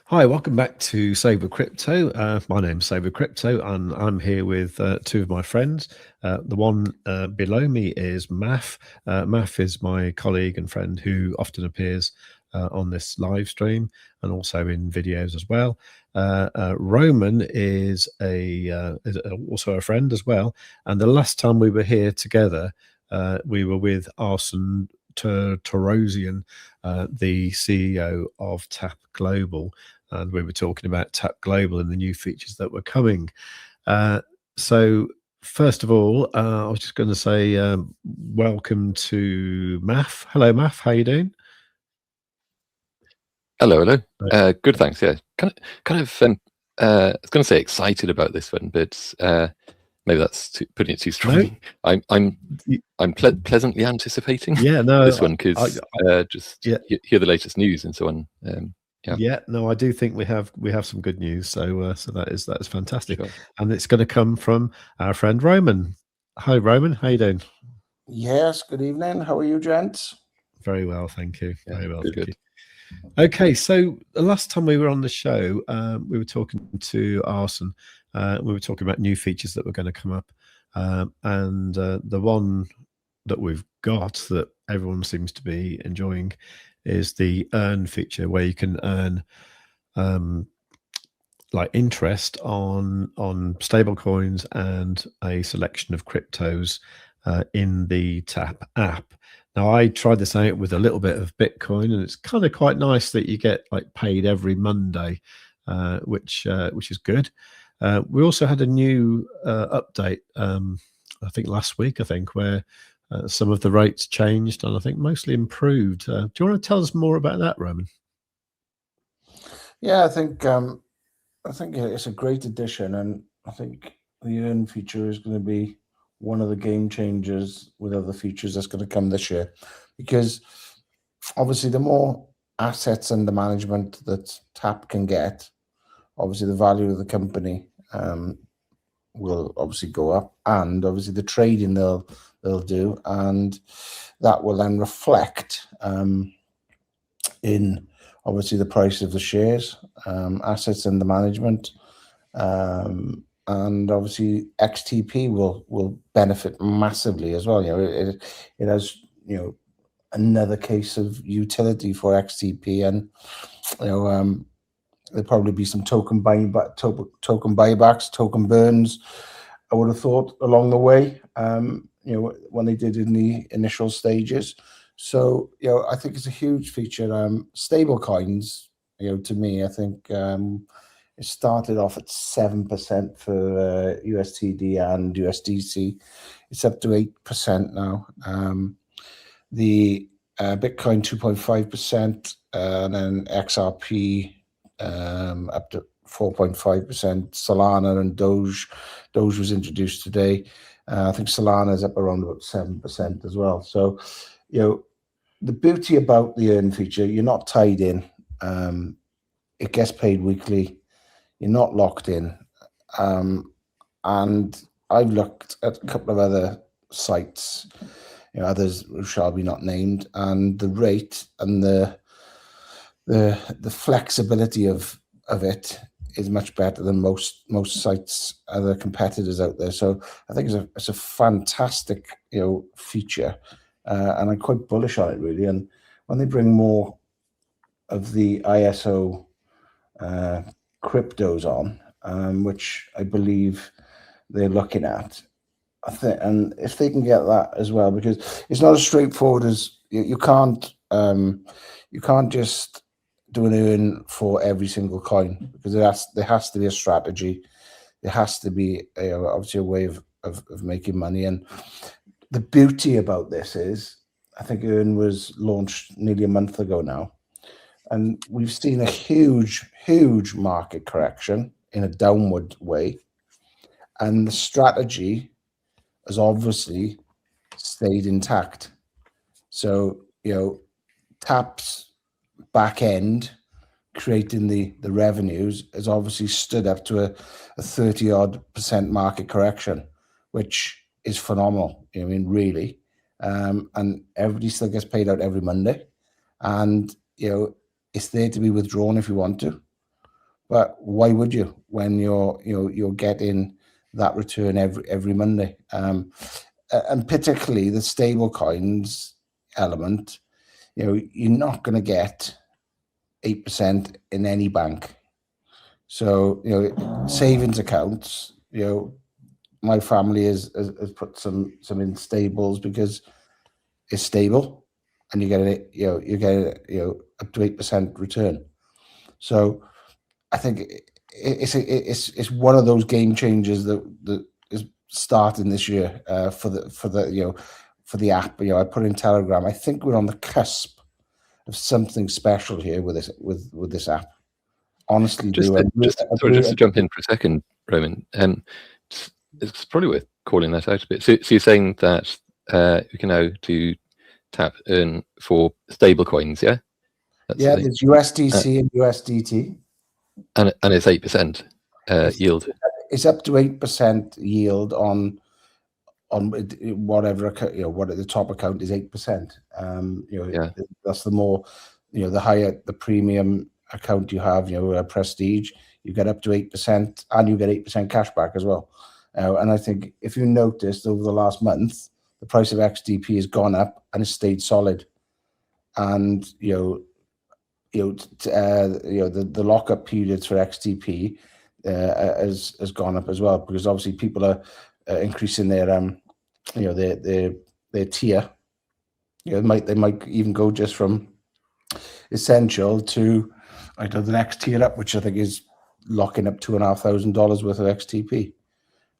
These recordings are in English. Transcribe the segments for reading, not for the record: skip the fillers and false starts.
Hi, welcome back to Saber Crypto. My name's Saber Crypto, and I'm here with two of my friends. The one below me is Maff. Maff is my colleague and friend who often appears on this live stream and also in videos as well. Roman is also a friend as well. And the last time we were here together, we were with Arsen Torosian, the CEO of TAP Global, and we were talking about TAP Global and the new features that were coming. So first of all, I was just going to say welcome to Maff. Hello, Maff. How you doing? Hello. Good, thanks. Yeah, I was going to say excited about this one, but maybe that's putting it too strongly. No? I'm pleasantly anticipating. Yeah, no, this one because hear the latest news and so on. Yeah, no, I do think we have some good news. So that is fantastic, Sure. And it's going to come from our friend Roman. Hi, Roman. How you doing? Yes. Good evening. How are you, gents? Very well, thank you. Yeah, very well, good. You. Okay, so the last time we were on the show, we were talking to Arsen. We were talking about new features that were going to come up, and the one that we've got that everyone seems to be enjoying is the earn feature, where you can earn like interest on stable coins and a selection of cryptos in the TAP app. Now, I tried this out with a little bit of Bitcoin, and it's kind of quite nice that you get like paid every Monday, which is good. We also had a new update, I think last week, where some of the rates changed and I think mostly improved. Do you want to tell us more about that, Roman? Yeah, I think it's a great addition, and I think the earn feature is going to be one of the game changers with other features that's going to come this year, because obviously the more assets under management that TAP can get, obviously the value of the company will obviously go up, and obviously the trading they'll do, and that will then reflect in obviously the price of the shares, assets under management, and obviously XTP will benefit massively as well. It has another case of utility for XTP, and there'll probably be some token buybacks, token burns, I would have thought, along the way, when they did in the initial stages. So, I think it's a huge feature. Stable coins, to me, I think it started off at 7% for USTD and USDC. It's up to 8% now. The Bitcoin 2.5%, and then XRP up to 4.5%. Solana and Doge was introduced today. I think Solana is up around about 7% as well. So, the beauty about the earn feature, you're not tied in. It gets paid weekly. You're not locked in. And I've looked at a couple of other sites, others who shall be not named, and the rate and the flexibility of it is much better than most sites, other competitors out there. So I think it's a fantastic feature, and I'm quite bullish on it, really. And when they bring more of the ISO cryptos on, which I believe they're looking at, and if they can get that as well, because it's not as straightforward as you can't just do an earn for every single coin, because there has to be a strategy. There has to be obviously a way of making money. And the beauty about this is, I think earn was launched nearly a month ago now, and we've seen a huge market correction in a downward way, and the strategy has obviously stayed intact. So TAP's back end creating the revenues has obviously stood up to a 30-odd% market correction, which is phenomenal. Really. And everybody still gets paid out every Monday, and it's there to be withdrawn if you want to. But why would you when you're getting that return every Monday? And particularly the stable coins element, you're not going to get 8% in any bank. So savings accounts, my family has put some in stables because it's stable, and you get up to 8% return. So I think it's one of those game changers that is starting this year for the app. I put in Telegram. I think we're on the cusp of something special here with this app. Honestly, Sorry, just to jump in for a second, Roman. It's probably worth calling that out a bit. So you're saying that we can now do tap earn for stable coins, yeah? There's USDC and USDT, and it's 8% yield. It's up to 8% yield on whatever what at the top account is 8%. That's the more the higher the premium account you have, prestige, you get up to 8%, and you get 8% cash back as well. And I think if you noticed over the last month, the price of XTP has gone up and it's stayed solid. And the lockup periods for XTP has gone up as well, because obviously people are increasing their their tier. They might even go just from essential to the next tier up, which I think is locking up $2,500 worth of XTP.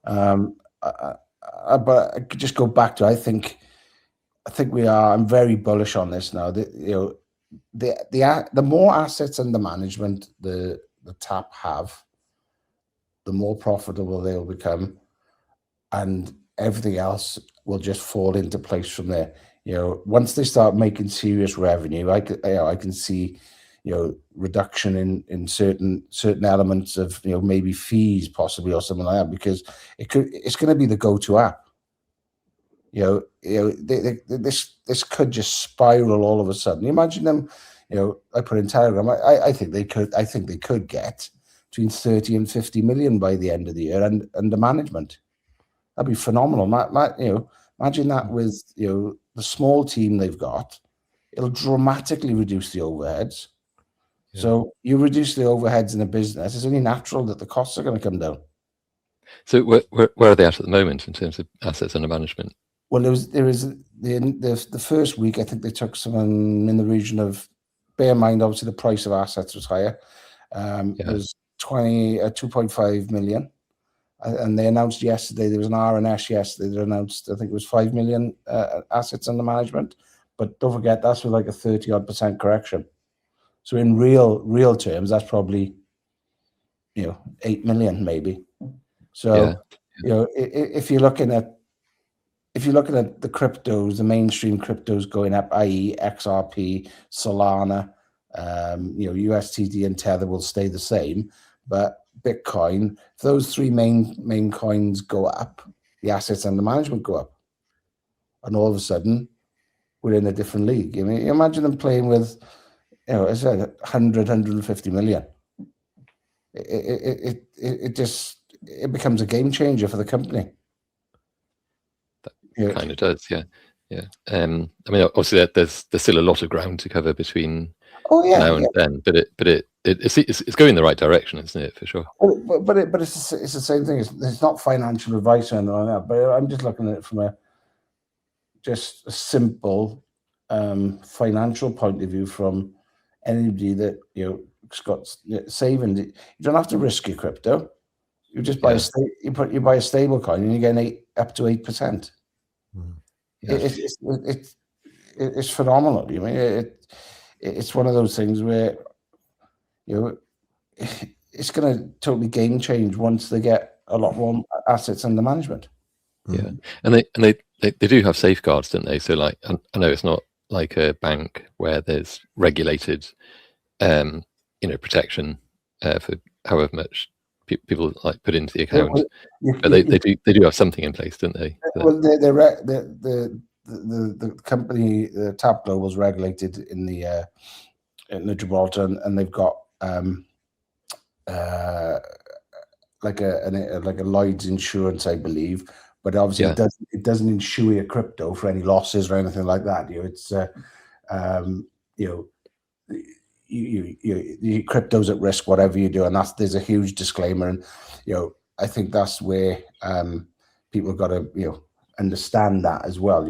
But I could just go back to, I think I'm very bullish on this now. The more assets under management the TAP have, the more profitable they'll become, and everything else will just fall into place from there. Once they start making serious revenue, I can see reduction in certain elements of maybe fees possibly or something like that, because it's going to be the go-to app. This could just spiral all of a sudden. You imagine them. I put in Telegram. I think they could get between 30 and 50 million by the end of the year and under management. That'd be phenomenal. Imagine that with the small team they've got. It'll dramatically reduce the overheads. Yeah. So you reduce the overheads in a business, it's only natural that the costs are going to come down. So where are they at the moment in terms of assets under management? Well, there was the first week, I think they took someone in the region of, bear in mind, obviously the price of assets was higher. It was 2.5 million. And they announced yesterday, there was an RNS yesterday that announced, I think it was 5 million assets under management. But don't forget, that's with like a 30-odd% correction. So in real terms, that's probably 8 million maybe. So if you're looking at the cryptos, the mainstream cryptos going up, i.e. XRP, Solana, USDT and Tether will stay the same, but Bitcoin, if those three main coins go up, the assets under management go up, and all of a sudden we're in a different league. I mean, imagine them playing with, as I said, 100, 150 million. It becomes a game changer for the company. That kind of does, yeah. I mean, obviously there's still a lot of ground to cover between now and then, but it's going in the right direction, isn't it, for sure? But it's the same thing. It's not financial advice or anything like that. But I'm just looking at it from a simple financial point of view, from anybody that has got savings. You don't have to risk your crypto. You just buy you buy a stable coin and you get up to 8%. It's phenomenal. I mean, it's one of those things where it's going to totally game change once they get a lot more assets under management. Yeah, and they do have safeguards, don't they? So like, I know it's not like a bank where there's regulated, protection for however much people like put into the account, but they do have something in place, don't they? Well, the company, the TAP Global, is regulated in the Gibraltar, and they've got like a Lloyd's insurance, I believe, but obviously it doesn't insure your crypto for any losses or anything like that. It's your crypto's at risk, whatever you do, and there's a huge disclaimer, and I think that's where people got to understand that as well.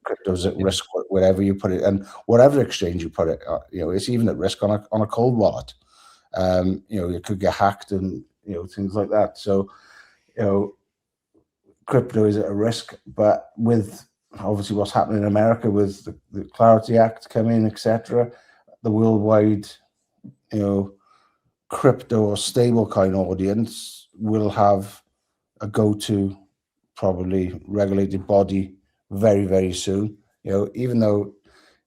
Crypto's at risk wherever you put it, and whatever exchange you put it. It's even at risk on a cold wallet. It could get hacked and things like that. So crypto is at a risk, but with obviously what's happening in America with the Clarity Act coming, etc., the worldwide crypto or stablecoin audience will have a go-to probably regulated body very, very soon. Even though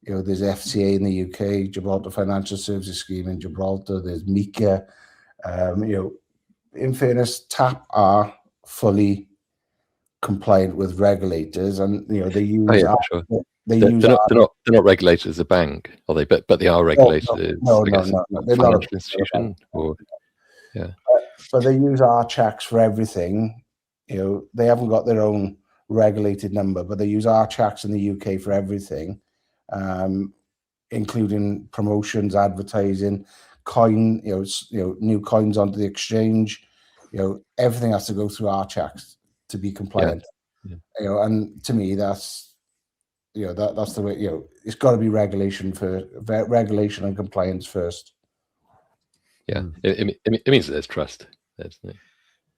there's FCA in the UK, Gibraltar Financial Services Scheme in Gibraltar, there's MiCA. In fairness, TAP are fully compliant with regulators, and they use they're not regulated as a bank, are they? But they are regulated as no, they're not a institution, or but they use our checks for everything. They haven't got their own regulated number, but they use our checks in the UK for everything, including promotions, advertising, coin, new coins onto the exchange. Everything has to go through our checks to be compliant. And to me, that's that's the way. It's got to be regulation and compliance first. It means that there's trust.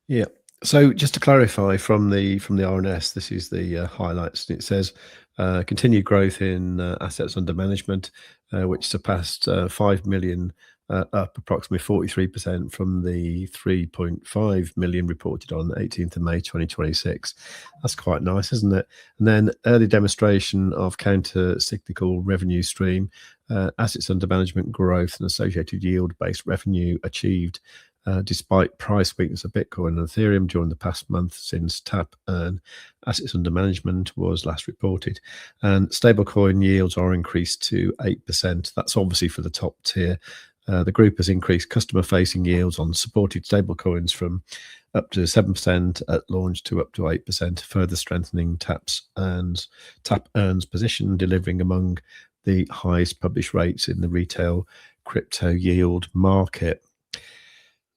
Yeah. So just to clarify from the RNS, this is the highlights. It says continued growth in assets under management, which surpassed 5 million, up approximately 43% from the 3.5 million reported on 18th of May 2026. That's quite nice, isn't it? And then early demonstration of counter-cyclical revenue stream, assets under management growth and associated yield-based revenue achieved despite price weakness of Bitcoin and Ethereum during the past month since TAP Earn assets under management was last reported. And stablecoin yields are increased to 8%. That's obviously for the top tier. The group has increased customer-facing yields on supported stablecoins from up to 7% at launch to up to 8%, further strengthening TAP Earn's position, delivering among the highest published rates in the retail crypto yield market.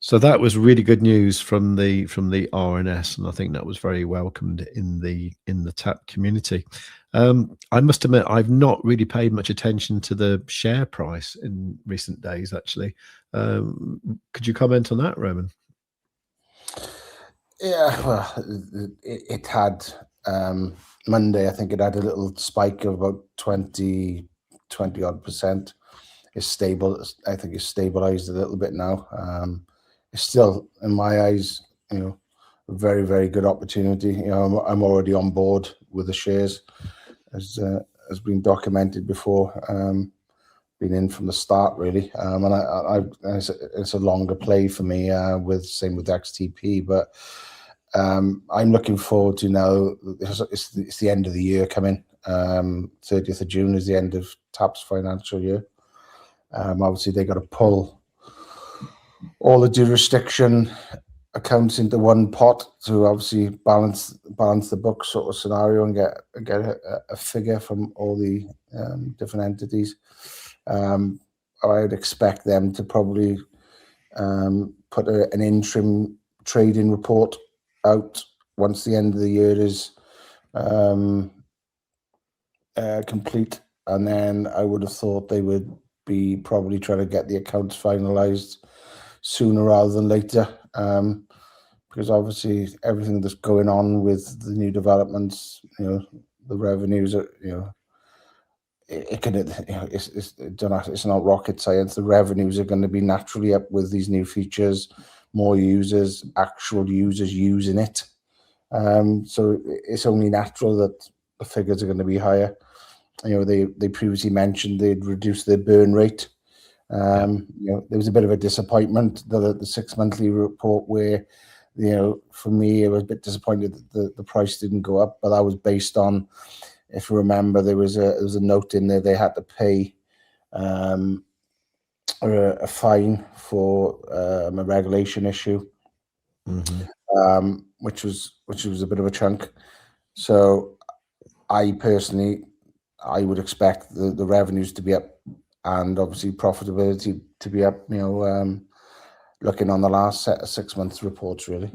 So that was really good news from the RNS, and I think that was very welcomed in the TAP community. I must admit, I've not really paid much attention to the share price in recent days. Actually, could you comment on that, Roman? Yeah, well, it had Monday. I think it had a little spike of about 20 odd percent. It's stable. I think it's stabilized a little bit now. It's still, in my eyes, a very, very good opportunity. I'm already on board with the shares, as has been documented before. Been in from the start, really, and it's a longer play for me. Same with XTP, but I'm looking forward to now. It's the end of the year coming. 30th of June is the end of TAP's financial year. Obviously, they got to pull all the jurisdiction accounts into one pot to obviously balance the book sort of scenario and get a figure from all the different entities. I'd expect them to probably put an interim trading report out once the end of the year is complete, and then I would have thought they would be probably trying to get the accounts finalized sooner rather than later, because obviously everything that's going on with the new developments, the revenues are, it's not rocket science. The revenues are going to be naturally up with these new features, more users, actual users using it. So it's only natural that the figures are going to be higher. They previously mentioned they'd reduce their burn rate. There was a bit of a disappointment that the 6 monthly report where, for me, I was a bit disappointed that the price didn't go up, but that was based on, if you remember, there was a note in there they had to pay a fine for a regulation issue, which was a bit of a chunk. So I personally, I would expect the revenues to be up, and obviously profitability to be up. Looking on the last set of 6 months reports, really.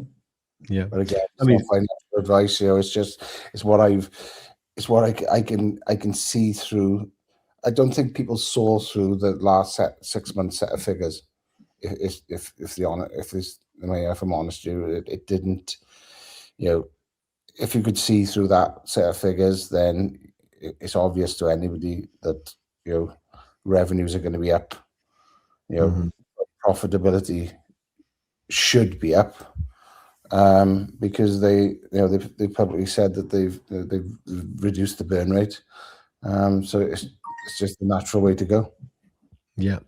Yeah, But again, I mean, not financial advice. It's what I can see through. I don't think people saw through the last 6 months set of figures. If I'm honest, it didn't. If you could see through that set of figures, then it's obvious to anybody that revenues are going to be up. Profitability should be up, because they publicly said that they've reduced the burn rate. So it's just the natural way to go. Yeah,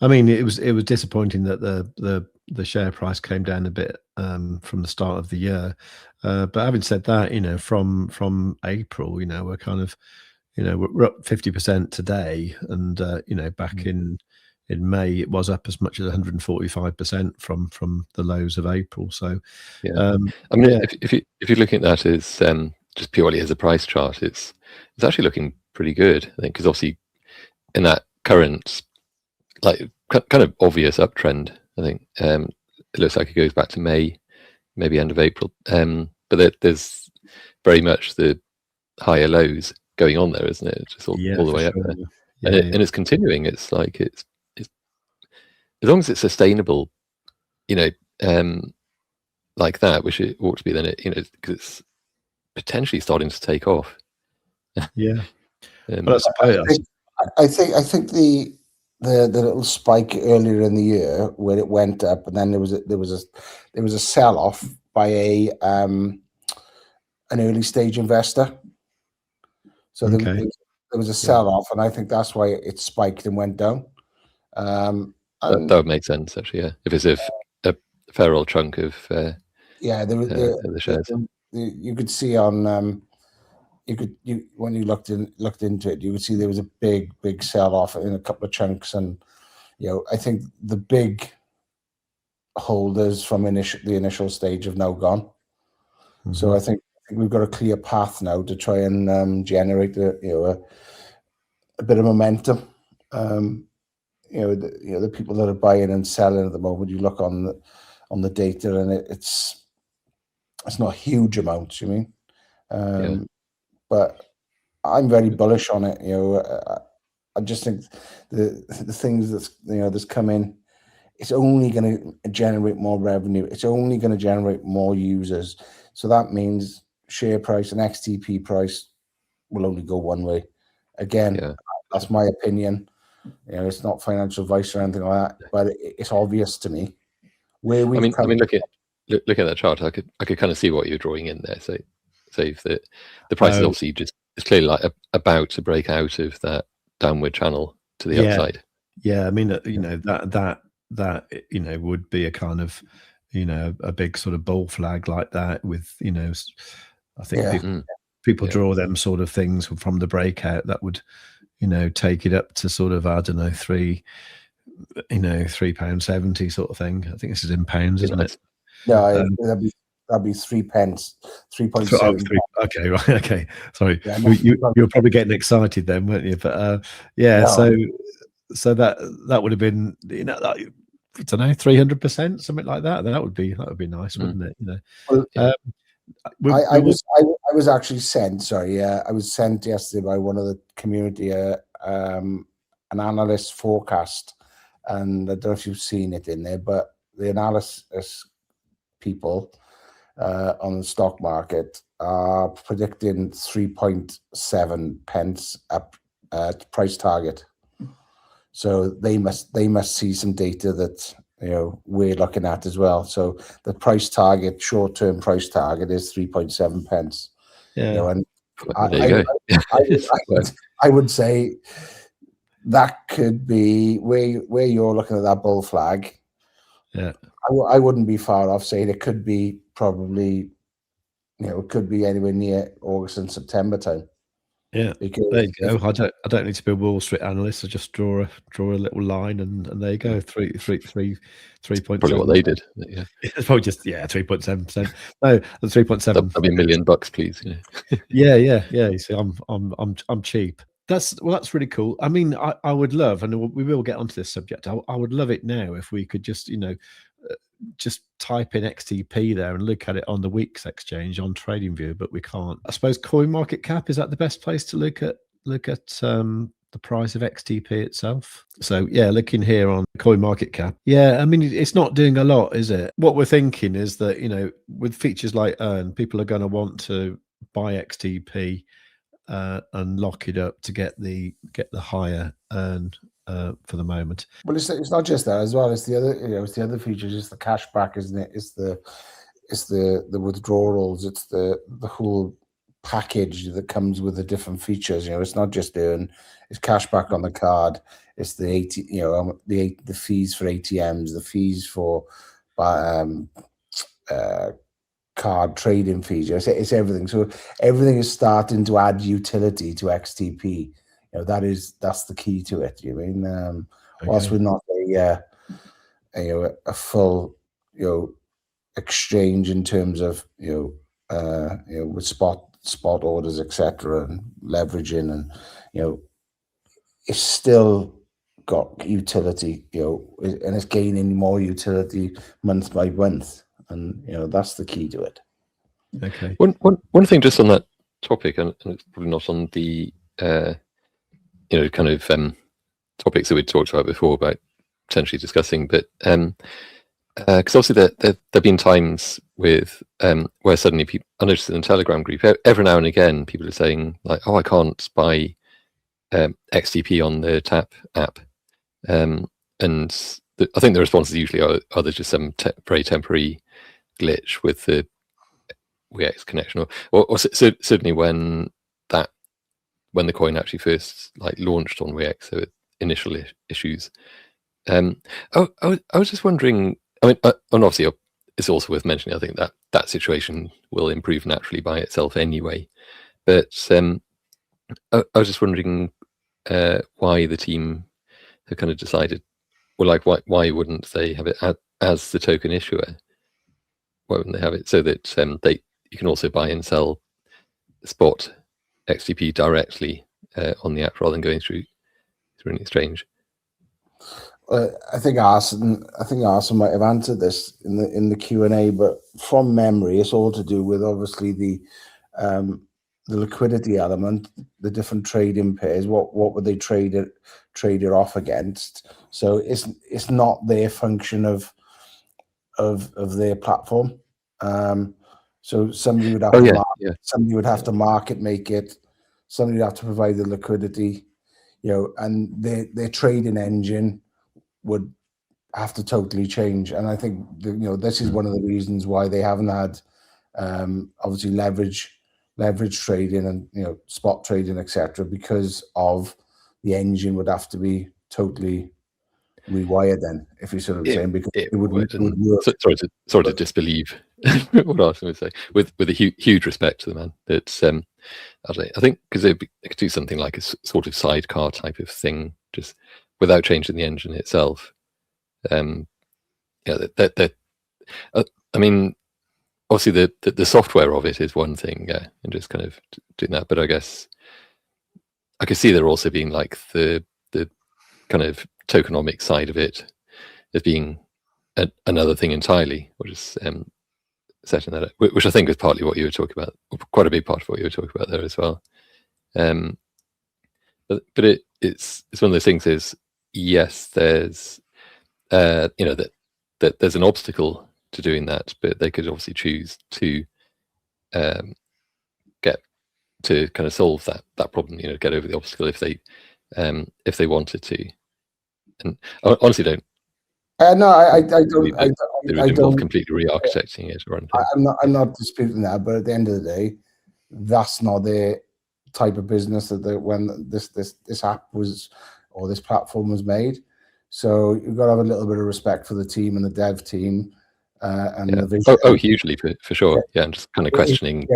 I mean, it was disappointing that the share price came down a bit from the start of the year. But having said that, from April, we're kind of, we're up 50% today, and back in May it was up as much as 145% from the lows of April. So yeah, I mean, if you're looking at that as just purely as a price chart, it's actually looking pretty good, I think, because obviously in that current kind of obvious uptrend, I think it looks like it goes back to May, maybe end of April, but there's very much the higher lows going on there, isn't it? It's just all the way up there. Yeah, and it's continuing. It's like it's as long as it's sustainable, like that, which it ought to be, then because it's potentially starting to take off. Yeah, but I think the little spike earlier in the year where it went up, and then there was a sell off by an early stage investor. So there was a sell off, and I think that's why it spiked and went down. That would make sense, actually. Yeah, if it's a fair old chunk of the shares. You could see on when you looked into it, you could see there was a big sell off in a couple of chunks, and I think the big holders from the initial stage have now gone. So I think we've got a clear path now to try and generate a bit of momentum. The people that are buying and selling at the moment, you look on the data, and it's not huge amounts, but I'm very bullish on it. I just think the things that's come in, it's only going to generate more revenue. It's only going to generate more users. So that means share price and XTP price will only go one way. Again, that's my opinion. It's not financial advice or anything like that, but it's obvious to me where we. I mean, look at that chart. I could kind of see what you're drawing in there. So if the price is obviously it's clearly like about to break out of that downward channel to the upside. Yeah, I mean, that would be a kind of a big sort of bull flag like that with I think people draw them sort of things from the breakout that would take it up to sort of, I don't know, £3.70 sort of thing. I think this is in pounds, isn't it? No, that'd be 3 pence, 3.7. Okay, right, okay. Sorry, you're probably getting excited then, weren't you? But so that would have been, I don't know, 300%, something like that. That would be nice, wouldn't it? I was actually sent. Sorry, I was sent yesterday by one of the community an analyst forecast, and I don't know if you've seen it in there, but the analysis people on the stock market are predicting 3.7 pence up price target. So they must see some data that we're looking at as well. So the price target, short-term price target, is 3.7 pence. Yeah, and I would say that could be where you're looking at that bull flag. Yeah, I wouldn't be far off saying it could be probably, it could be anywhere near August and September time. Yeah, Because there you go. I don't need to be a Wall Street analyst. I just draw a little line, and there you go. 3.7. Probably what they did. Yeah, It's probably just 3.7%. No, 3.7. That'd be $1 million, please. Yeah. You see, I'm cheap. That's really cool. I mean, I would love, and we will get onto this subject. I would love it now if we could just just type in XTP there and look at it on the Weex exchange on TradingView, but we can't. I suppose CoinMarketCap, is that the best place to look at the price of XTP itself? So yeah, looking here on CoinMarketCap, yeah, I mean, it's not doing a lot, is it? What we're thinking is that with features like Earn, people are going to want to buy XTP and lock it up to get the higher Earn for the moment. Well, it's not just that as well. It's the other, it's the other features. It's the cashback, isn't it? It's the withdrawals. It's the whole package that comes with the different features. It's not just Earn. It's cashback on the card. It's the the fees for ATMs, the fees for card trading fees. It's everything. So everything is starting to add utility to XTP. That's the key to it. Whilst we're not a full exchange in terms of with spot orders, etc., and leveraging, and it's still got utility, and it's gaining more utility month by month, and that's the key to it. Okay. One thing just on that topic, and it's probably not on the kind of topics that we talked about before about potentially discussing, but because obviously there've been times with where suddenly people, I noticed in the Telegram group, every now and again people are saying like, oh, I can't buy XTP on the Tap app, and I think the responses usually are there's just some very temporary glitch with the Weex connection, or certainly when the coin actually first launched on Weex, so initial issues. I was just wondering. I mean, and obviously it's also worth mentioning, I think, that situation will improve naturally by itself anyway. But I was just wondering why the team have kind of decided, well, why wouldn't they have it as the token issuer? Why wouldn't they have it so that you can also buy and sell spot XTP directly on the app rather than going through an exchange? I think Arson might have answered this in the Q&A, but from memory, it's all to do with obviously the liquidity element, the different trading pairs. What would they trade it off against? So it's not their function of their platform. So somebody would have somebody would have to market make it. Somebody would have to provide the liquidity, and their trading engine would have to totally change. And I think this is one of the reasons why they haven't had obviously leverage trading and spot trading, etc., because of the engine would have to be totally rewired then, if you see what I'm saying, because it would work. Sorry to disbelieve what I was going to say, with a huge respect to the man. That's I think because they could do something like a sort of sidecar type of thing, just without changing the engine itself. I mean, obviously the software of it is one thing, and just kind of doing that. But I guess I could see there also being like the kind of tokenomic side of it as being another thing entirely, or just setting that up, which I think is partly what you were talking about, or quite a big part of what you were talking about there as well. But it's one of those things. Is yes, there's that there's an obstacle to doing that, but they could obviously choose to get to kind of solve that problem, get over the obstacle if they wanted to. And I honestly don't. No, I don't. It would involve completely re-architecting it or anything. I'm not disputing that, but at the end of the day, that's not their type of business when this app was, or this platform was made. So you've got to have a little bit of respect for the team and the dev team and the vision. Oh, hugely for sure. Yeah, I'm just kind of questioning.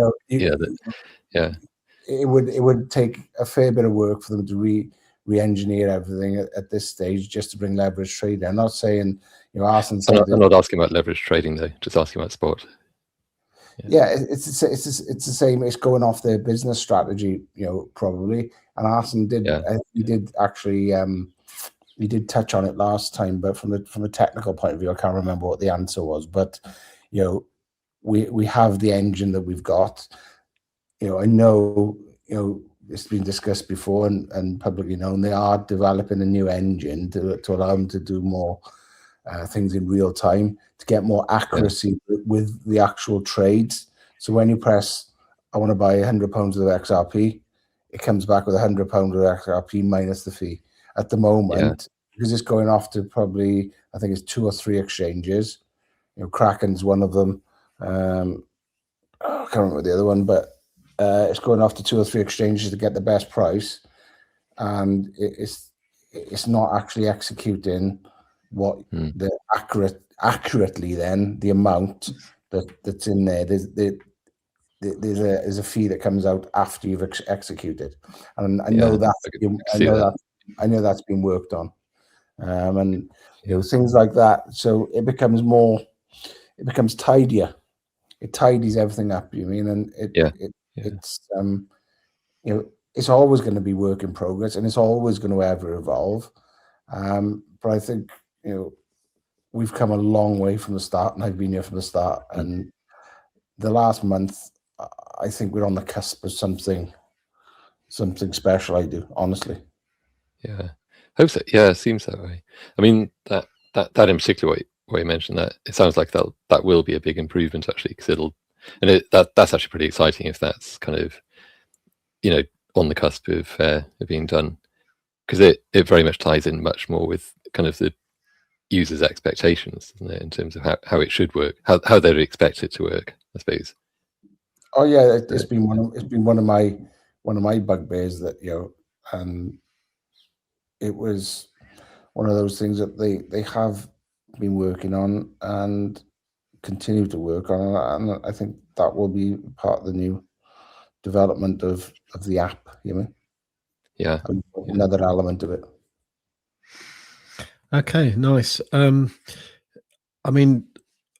it would take a fair bit of work for them to re-engineer everything at this stage just to bring leverage trading. I'm not saying, Arsene said I'm not asking about leverage trading though, just asking about spot. Yeah, it's the same. It's going off their business strategy, probably. And Arsene did, he did actually, he did touch on it last time, but from a technical point of view, I can't remember what the answer was. But we have the engine that we've got. I know, it's been discussed before and publicly known. They are developing a new engine to allow them to do more things in real time, to get more accuracy with the actual trades. So when you press, I want to buy £100 of XRP, it comes back with £100 of XRP minus the fee. At the moment, because it's going off to probably, I think it's 2 or 3 exchanges. Kraken's one of them. I can't remember the other one, but it's going off to 2 or 3 exchanges to get the best price, and it's not actually executing what the accurately then the amount that's in there. There's a fee that comes out after you've executed, and I know that's been worked on, and things like that. So it becomes tidier. It tidies everything up. And it's always going to be work in progress, and it's always going to ever evolve. But I think we've come a long way from the start, and I've been here from the start. And the last month, I think we're on the cusp of something special. I do, honestly. Yeah, hope so. Yeah, it seems that way. I mean, that in particular, what you mentioned, that it sounds like that will be a big improvement actually, because that's actually pretty exciting if that's kind of on the cusp of being done, because it very much ties in much more with kind of the users' expectations, isn't it, in terms of how it should work, how they'd expect it to work, I suppose. Oh yeah, it's been one of my bugbears that and it was one of those things that they have been working on and continue to work on, and I think that will be part of the new development of the app. Another element of it. Okay, nice. I mean,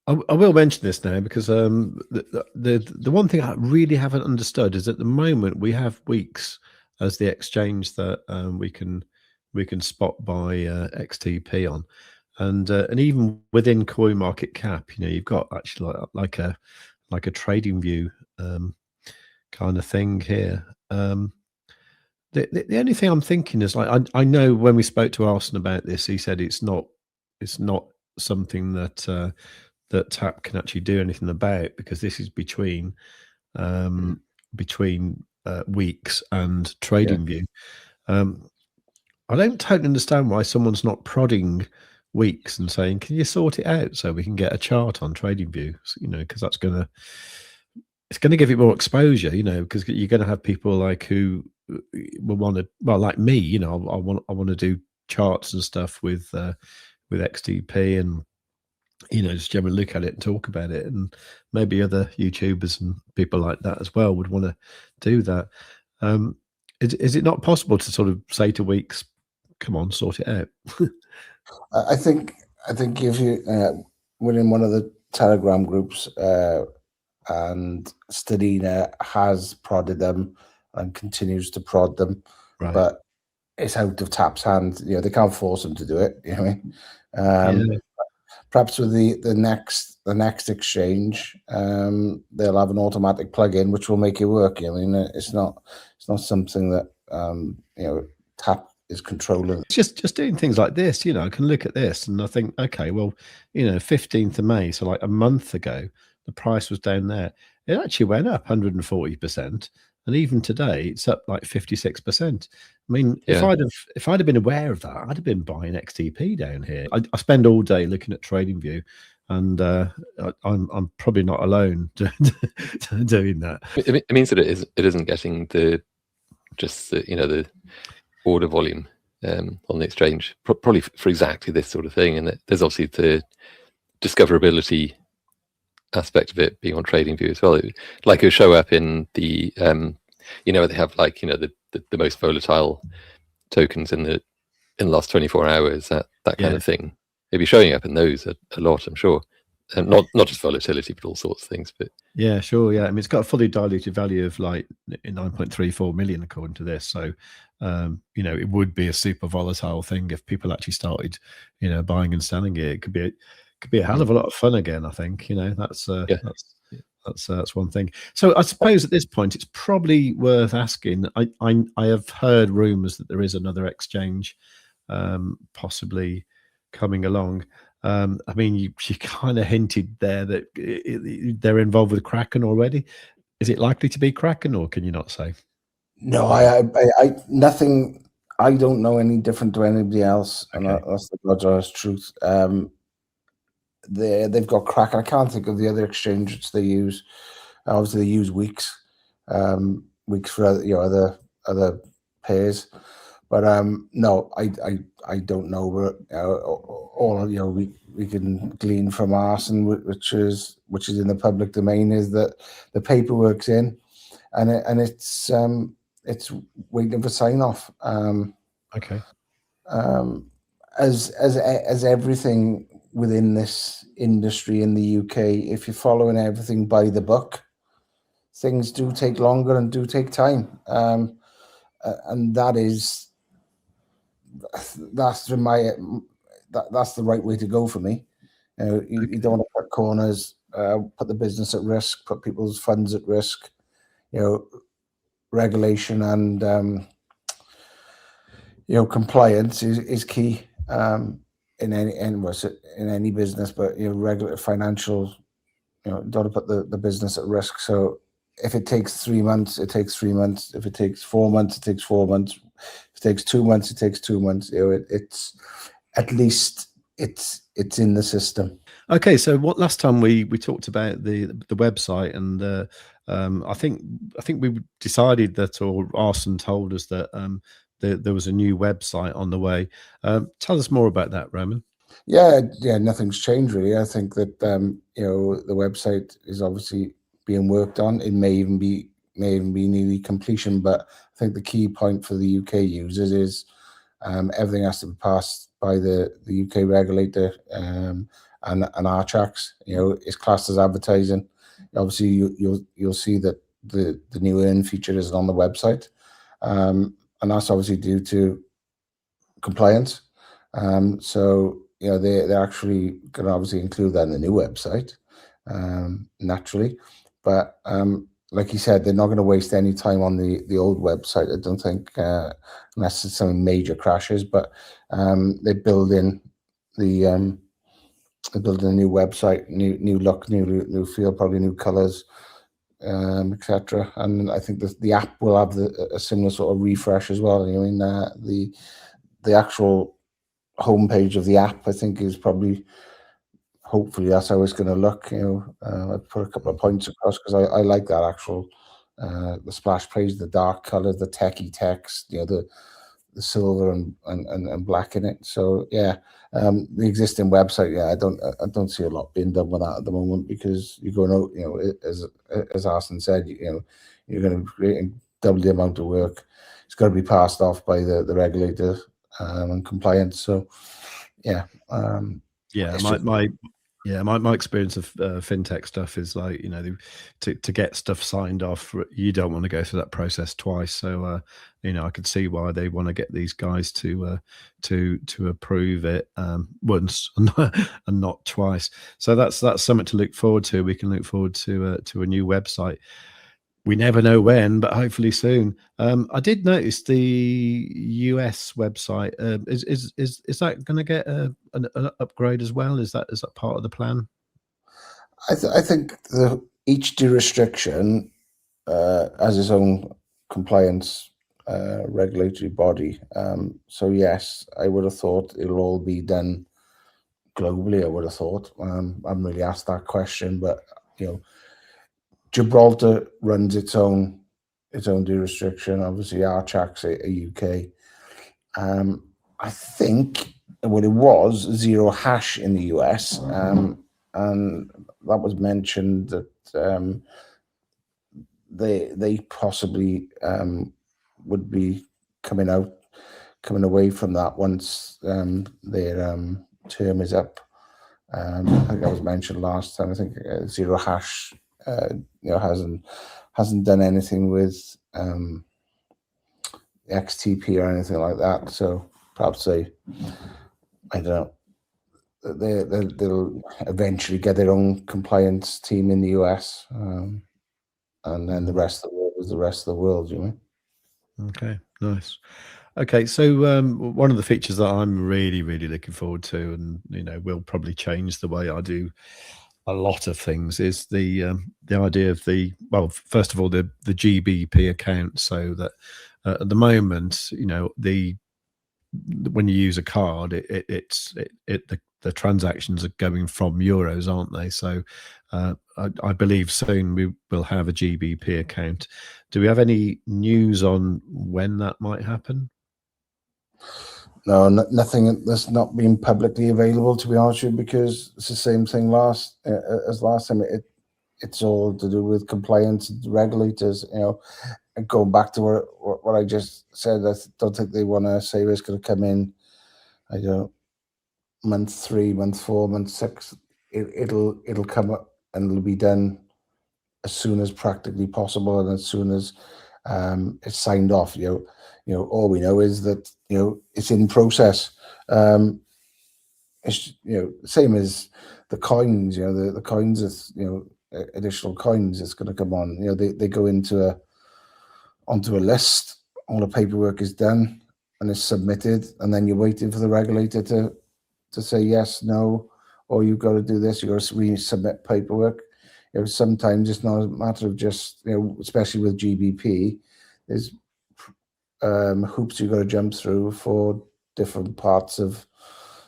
I will mention this now because the one thing I really haven't understood is at the moment we have Weex as the exchange that we can spot buy XTP on, and even within CoinMarketCap, you've got actually like a TradingView kind of thing here. The only thing I'm thinking is, like, I know when we spoke to Arsene about this, he said it's not something that that Tap can actually do anything about, because this is between Weex and TradingView. I don't totally understand why someone's not prodding Weex and saying, "Can you sort it out so we can get a chart on TradingView?" Because it's going to give it more exposure. Because you're going to have people like who will want to, like me. I want to do charts and stuff with XTP and just generally look at it and talk about it, and maybe other YouTubers and people like that as well would want to do that. Is it not possible to sort of say to Weex, "Come on, sort it out"? I think if you we're in one of the Telegram groups, and Stadina has prodded them and continues to prod them, Right. But it's out of Tap's hands. They can't force them to do it. Perhaps with the next exchange, they'll have an automatic plug-in which will make it work. It's not something that Tap is controlling. It's just doing things like this. I can look at this and I think, okay, well, 15th of May, so like a month ago, the price was down there. It actually went up 140%, and even today it's up like 56%. I mean, if I'd have been aware of that, I'd have been buying XTP down here. I spend all day looking at TradingView, and I'm probably not alone doing that. It means that it isn't getting the order volume on the exchange, probably for exactly this sort of thing. And there's obviously the discoverability aspect of it being on TradingView as well. It'll show up in the you know, they have like, you know, the most volatile tokens in the last 24 hours, that kind of thing. They'll be showing up in those a lot, I'm sure. And not just volatility, but all sorts of things. But yeah, sure, yeah. I mean, it's got a fully diluted value of like 9.34 million according to this. So, you know, it would be a super volatile thing if people actually started, you know, buying and selling it. It could be a hell of a lot of fun again. I think, you know, that's one thing. So I suppose at this point it's probably worth asking. I have heard rumors that there is another exchange possibly coming along. I mean, you kind of hinted there that they're involved with Kraken already. Is it likely to be Kraken, or can you not say? No, I nothing. I don't know any different to anybody else, and that's the God's honest truth. They've got Kraken. I can't think of the other exchanges they use. Obviously, they use Weex, Weex for other pairs. But no, I don't know. But all you know, we can glean from arson, which is in the public domain, is that the paperwork's in, and it's waiting for sign off. As everything within this industry in the UK, if you're following everything by the book, things do take longer and do take time. And that's the right way to go for me. You know, you don't want to cut corners, put the business at risk, put people's funds at risk. You know, regulation and you know, compliance is key in any business, but you know, regular financial, you know, don't put the business at risk. So if it takes 3 months, it takes 3 months. If it takes 4 months, it takes 4 months. If it takes 2 months, it takes 2 months. You know, it's at least it's in the system. Okay, so what last time we talked about the website, and I think we decided that, or Arson told us that there was a new website on the way. Tell us more about that, Roman. Yeah, nothing's changed really. I think that you know, the website is obviously being worked on. It may even be nearly completion, but I think the key point for the UK users is everything has to be passed by the UK regulator and RCHACs. You know, it's classed as advertising. Obviously, you'll see that the new earn feature isn't on the website, and that's obviously due to compliance. So you know, they're actually going to obviously include that in the new website, naturally. But like you said, they're not going to waste any time on the old website, I don't think, unless it's some major crashes. But they build in the they build in a new website, new look, new feel, probably new colors, etc. And I think the app will have a similar sort of refresh as well. You know, I mean, the actual homepage of the app, I think, is probably, hopefully that's how it's going to look. You know, I put a couple of points across because I like that actual the splash page, the dark color, the techie text, you know, the silver and black in it. So yeah, the existing website, yeah, I don't see a lot being done with that at the moment, because you're going out, you know, as Arson said, you know, you're going to be creating double the amount of work. It's got to be passed off by the regulator and compliance. So yeah, my experience of fintech stuff is like, you know, to get stuff signed off, you don't want to go through that process twice. So you know, I could see why they want to get these guys to approve it once and not twice. So that's something to look forward to. We can look forward to a new website. We never know when, but hopefully soon. I did notice the US website. Is that going to get an upgrade as well? Is that part of the plan? I think each jurisdiction has its own compliance regulatory body. So yes, I would have thought it'll all be done globally. I would have thought. I haven't really asked that question, but you know, Gibraltar runs its own jurisdiction. Obviously, RCHAC's a UK. I think what it was zero hash in the US, and that was mentioned that they possibly would be coming away from that once their term is up. I think that was mentioned last time. I think Zero Hash, hasn't done anything with XTP or anything like that. So perhaps I don't know. They'll eventually get their own compliance team in the US, and then the rest of the world is the rest of the world. You know. Okay, nice. Okay, so one of the features that I'm really looking forward to, and will probably change the way I do a lot of things, is the idea of first of all, the GBP account. So that at the moment, when you use a card, the transactions are going from euros, aren't they? So I believe soon we will have a GBP account. Do we have any news on when that might happen? No, nothing that's not been publicly available, to be honest with you, because it's the same thing as last time. It's all to do with compliance and regulators. And going back to what I just said, I don't think they want to say it's going to come in. I don't know, month 3, month 4, month 6. It'll come up and it'll be done as soon as practically possible, and as soon as it's signed off. All we know is that it's in process. It's same as the coins. The coins is additional coins that's going to come on. They go onto a list. All the paperwork is done and it's submitted, and then you're waiting for the regulator to say yes, no, or you've got to do this. You've got to resubmit paperwork. Sometimes it's not a matter of just especially with GBP, there's hoops you've got to jump through for different parts of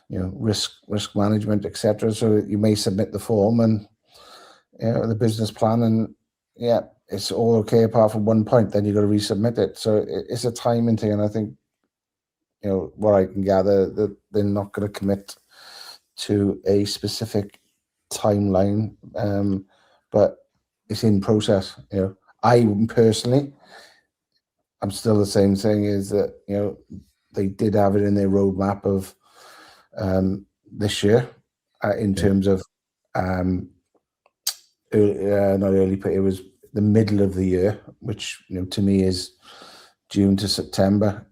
risk management, etc. So you may submit the form and the business plan, and it's all okay apart from one point. Then you've got to resubmit it. So it's a timing thing, and I think what I can gather, that they're not going to commit to a specific timeline, but it's in process. I personally, I'm still the same thing, is that they did have it in their roadmap of this year in terms of not early, but it was the middle of the year, which to me is June to September.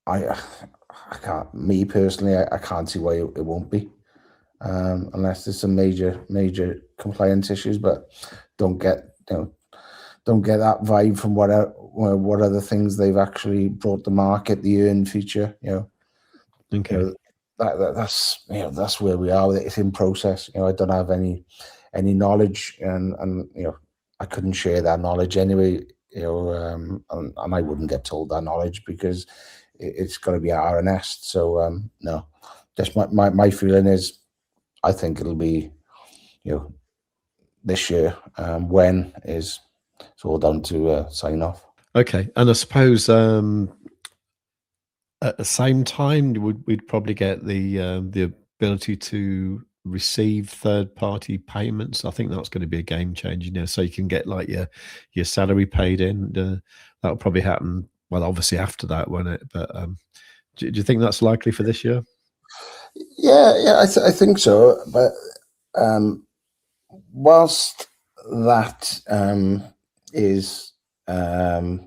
I can't, me personally, I can't see why it won't be, unless there's some major compliance issues. But don't get that vibe from what other things they've actually brought to market, the earn feature. Okay. That's where we are with it. It's in process. I don't have any knowledge, and I couldn't share that knowledge anyway. And I wouldn't get told that knowledge because it's got to be RNS. So no, just my feeling is, I think it'll be this year. When is, it's all down to sign off. Okay, and I suppose at the same time we'd probably get the ability to receive third-party payments. I think that's going to be a game changer. So you can get like your salary paid in. That'll probably happen. Well, obviously after that, won't it? But do you think that's likely for this year? Yeah, I think so. But whilst that is a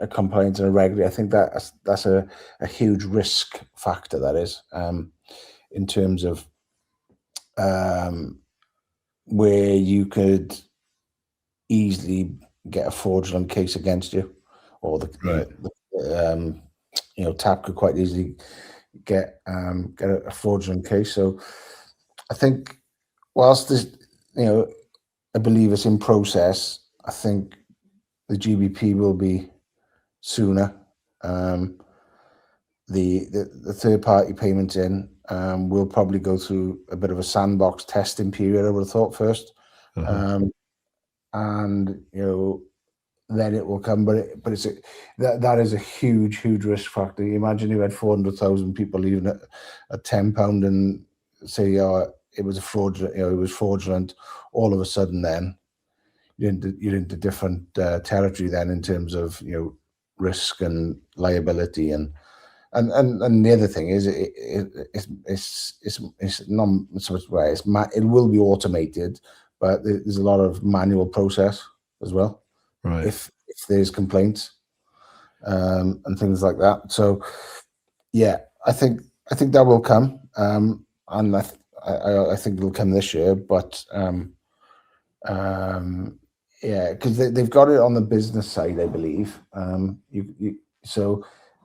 compliance and a regulatory, I think that's a huge risk factor. That is, in terms of where you could easily get a fraudulent case against you, or TAP could quite easily get a fraudulent case. So I think whilst this, I believe it's in process, I think the GBP will be sooner. The third party payments in will probably go through a bit of a sandbox testing period, I would have thought first. And then it will come, but it's that is a huge risk factor. You imagine you had 400,000 people leaving at £10 and say, it was a fraudulent, it was fraudulent. All of a sudden, then you're into different territory then in terms of risk and liability and the other thing is it's not so much way it will be automated, but there's a lot of manual process as well. Right. If there's complaints and things like that. So yeah, I think that will come, and I think it'll come this year. But yeah, because they've got it on the business side, I believe.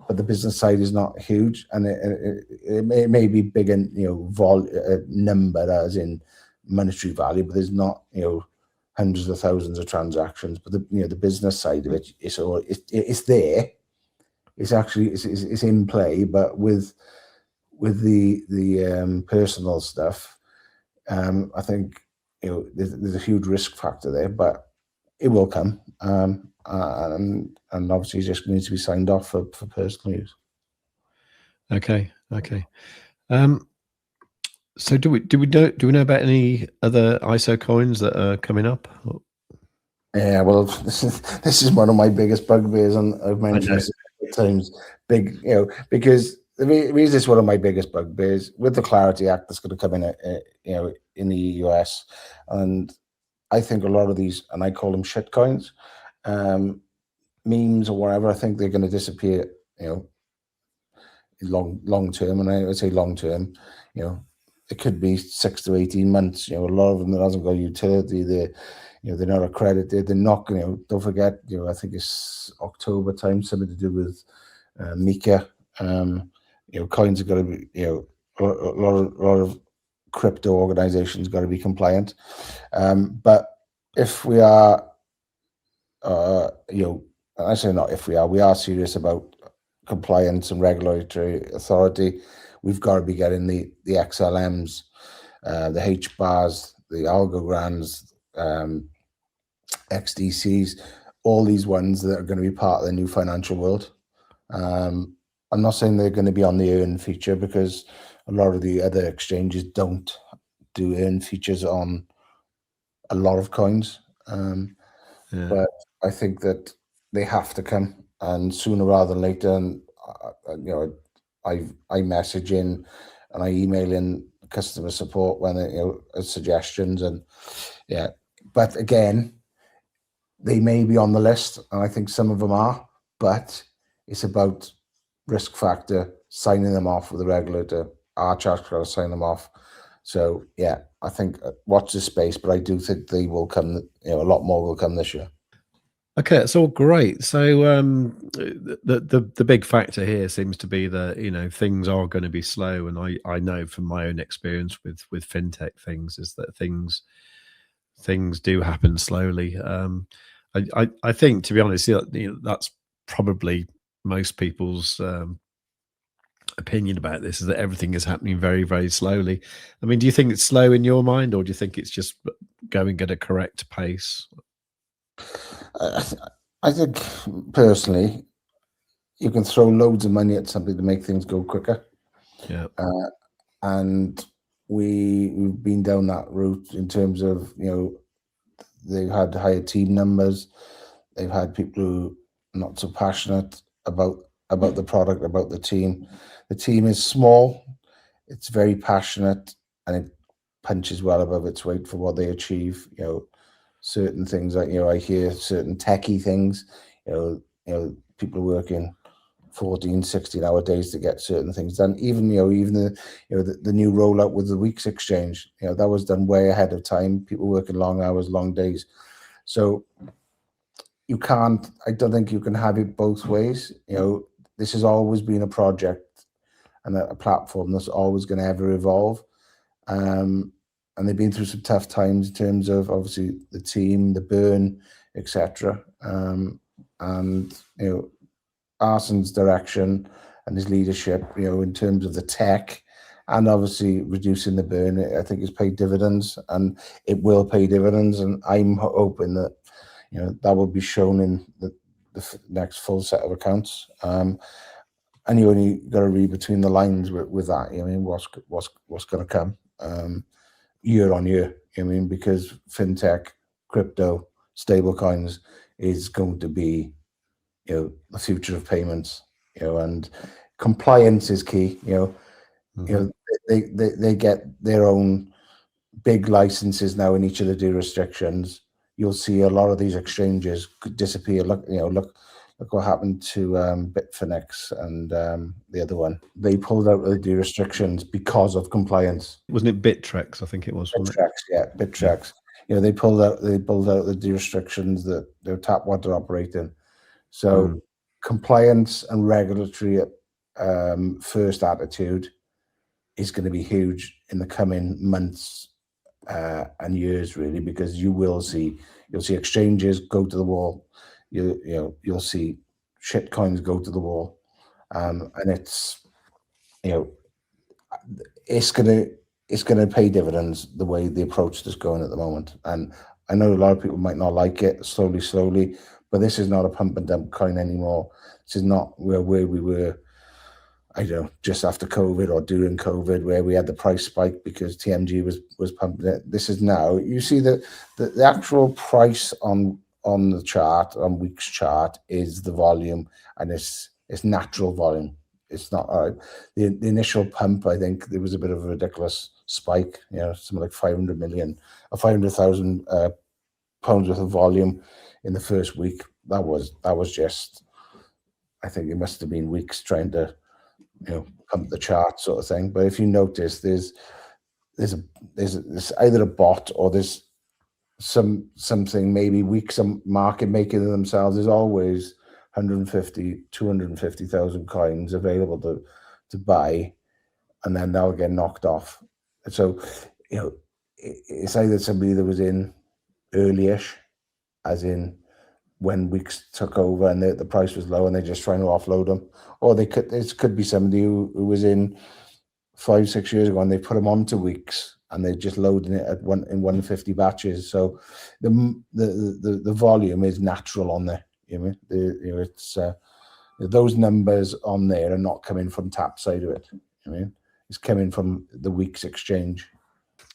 But the business side is not huge, and it may be big in number as in monetary value, but there's not hundreds of thousands of transactions. But the business side of it it's there. It's actually it's in play, but with the personal stuff, I think there's a huge risk factor there, but it will come, and obviously it just needs to be signed off for personal use. Okay. So do we know about any other ISO coins that are coming up? Yeah, well, this is one of my biggest bugbears, and I've mentioned this a couple of times. Because the reason it's one of my biggest bugbears with the Clarity Act that's going to come in, in the US, and I think a lot of these, and I call them shit coins, memes or whatever, I think they're going to disappear, long term. And I would say long term, it could be 6 to 18 months. A lot of them that hasn't got utility. They're not accredited. They're not going to. Don't forget, I think it's October time, something to do with Mika. Coins are going to be, a lot of crypto organizations got to be compliant. But if we are, I say not if we are serious about compliance and regulatory authority, we've got to be getting the XLMs, the H-bars, the Algorand's, XDCs, all these ones that are going to be part of the new financial world. I'm not saying they're going to be on the earn feature, because a lot of the other exchanges don't do earn features on a lot of coins. But I think that they have to come, and sooner rather than later. And I message in and I email in customer support when suggestions, and but again, they may be on the list, and I think some of them are, but it's about risk factor, signing them off with the regulator. Our charge got to sign them off. So yeah, I think watch this space, but I do think they will come. A lot more will come this year. Okay, that's all great. So the big factor here seems to be that things are going to be slow, and I know from my own experience with fintech things is that things do happen slowly. I think, to be honest, that's probably most people's opinion about this, is that everything is happening very, very slowly. I mean, do you think it's slow in your mind, or do you think it's just going at a correct pace? I think personally, you can throw loads of money at something to make things go quicker. Yeah. And we've been down that route in terms of, they've had higher team numbers. They've had people who are not so passionate about the product, about the team. The team is small. It's very passionate, and it punches well above its weight for what they achieve. Certain things like, I hear certain techie things, people working 14, 16-hour days to get certain things done. Even the new rollout with the Weex exchange, that was done way ahead of time. People working long hours, long days. So I don't think you can have it both ways. This has always been a project and a platform that's always going to ever evolve. And they've been through some tough times in terms of, obviously, the team, the burn, etc. And Arsen's direction and his leadership, in terms of the tech, and obviously reducing the burn, I think has paid dividends, and it will pay dividends. And I'm hoping that that will be shown in the next full set of accounts. And you only got to read between the lines with that. What's going to come. year on year. I mean, because fintech, crypto, stable coins is going to be, the future of payments. And compliance is key. They get their own big licenses now in each of the jurisdictions. You'll see a lot of these exchanges could disappear. Look what happened to Bitfinex and the other one. They pulled out of the restrictions because of compliance. Wasn't it Bittrex? I think it was. Bittrex, yeah, Bittrex. They pulled out the restrictions that their tap water operating. So compliance and regulatory first attitude is going to be huge in the coming months and years, really, because you'll see exchanges go to the wall. You'll see shit coins go to the wall, and it's gonna pay dividends the way the approach is going at the moment. And I know a lot of people might not like it, slowly, but this is not a pump and dump coin anymore. This is not where we were, I don't know, just after COVID or during COVID, where we had the price spike because TMG was pumping it. This is now, you see the actual price on the chart, on Weex chart, is the volume, and it's natural volume. It's not the initial pump. I think there was a bit of a ridiculous spike, something like 500 million or 500,000 pounds worth of volume in the first week. That was just, I think it must have been Weex trying to pump the chart sort of thing. But if you notice, there's either a bot or there's something, maybe Weex, some market making of themselves. There's always 150, 250,000 coins available to buy, and then they'll get knocked off. So, it's either somebody that was in early-ish, as in when Weex took over and the price was low and they're just trying to offload them, or it could be somebody who was in 5-6 years ago and they put them onto Weex and they're just loading it in 150 batches. So the volume is natural on there. It's those numbers on there are not coming from tap side of it. It's coming from the Weex exchange.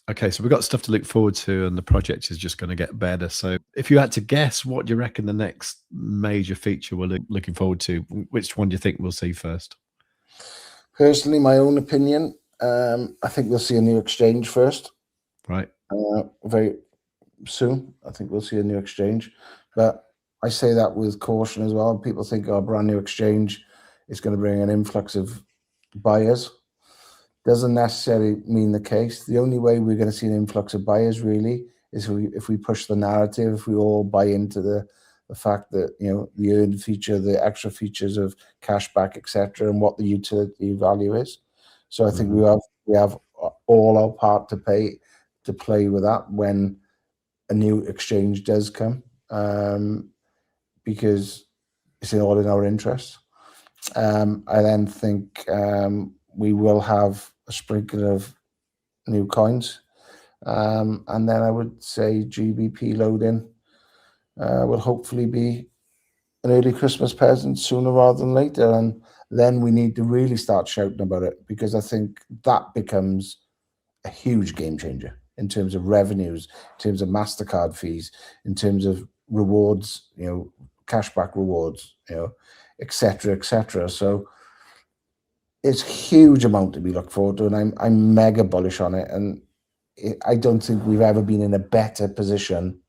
Okay, so we've got stuff to look forward to, and the project is just going to get better. So if you had to guess, what do you reckon the next major feature we're looking forward to? Which one do you think we'll see first? Personally, my own opinion, I think we'll see a new exchange first. Right. Very soon, I think we'll see a new exchange. But I say that with caution as well. People think our brand new exchange is going to bring an influx of buyers. Doesn't necessarily mean the case. The only way we're going to see an influx of buyers really is if we push the narrative, if we all buy into the fact that the earned feature, the extra features of cashback, etc., and what the utility value is. So I think we have all our part to play with that when a new exchange does come, because it's all in our interests. I then think we will have a sprinkling of new coins, and then I would say GBP loading will hopefully be an early Christmas present sooner rather than later, and then we need to really start shouting about it, because I think that becomes a huge game changer in terms of revenues, in terms of MasterCard fees, in terms of rewards, cashback rewards, etc. So it's a huge amount to be looked forward to, and I'm mega bullish on it. And I don't think we've ever been in a better position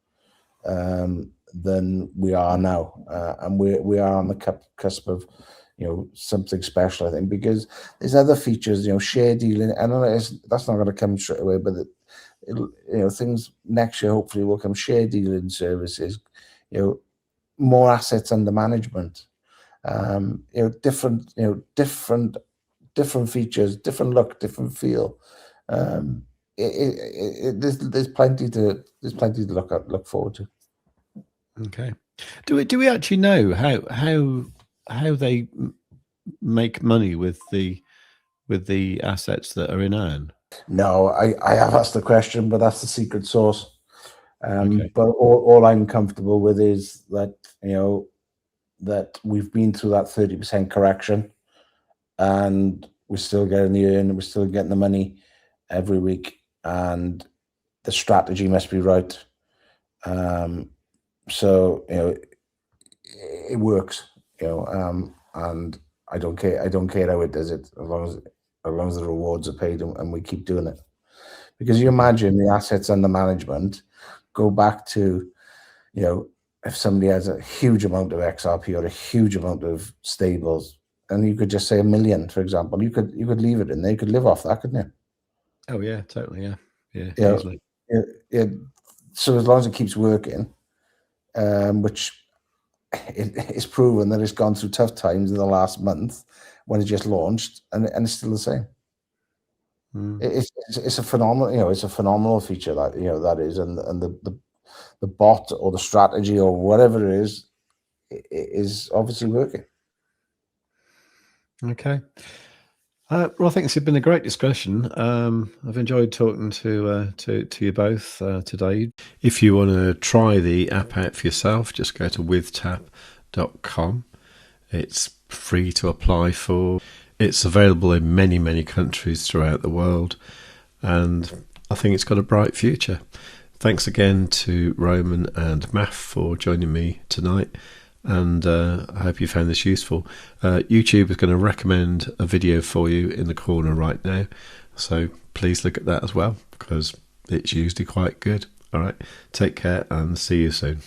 than we are now, and we are on the cusp of something special, I think, because there's other features, share dealing. I know that's not going to come straight away, but things next year hopefully will come. Share dealing services, more assets under management, different features, different look, different feel. There's plenty to look forward to. Okay. Do we actually know how they make money with the assets that are in earn? No, I have asked the question, but that's the secret sauce. Okay. But all I'm comfortable with is that that we've been through that 30% correction, and we're still getting the earn, we're still getting the money every week, and the strategy must be right. So it works, and I don't care how it does it, as long as the rewards are paid and we keep doing it. Because you imagine the assets under management go back to, if somebody has a huge amount of XRP or a huge amount of stables, and you could just say 1 million, for example, you could leave it in there. You could live off that, couldn't you? Oh yeah, totally. Yeah, easily. So as long as it keeps working, which it's proven that it's gone through tough times in the last month when it just launched, and it's still the same. It's a phenomenal, it's a phenomenal feature that that is, and the bot or the strategy or whatever it is obviously working. Okay. Well, I think this has been a great discussion. I've enjoyed talking to you both today. If you want to try the app out for yourself, just go to withtap.com. It's free to apply for. It's available in many, many countries throughout the world, and I think it's got a bright future. Thanks again to Roman and Maff for joining me tonight. And I hope you found this useful. YouTube is going to recommend a video for you in the corner right now, so please look at that as well, because it's usually quite good. All right, take care and see you soon.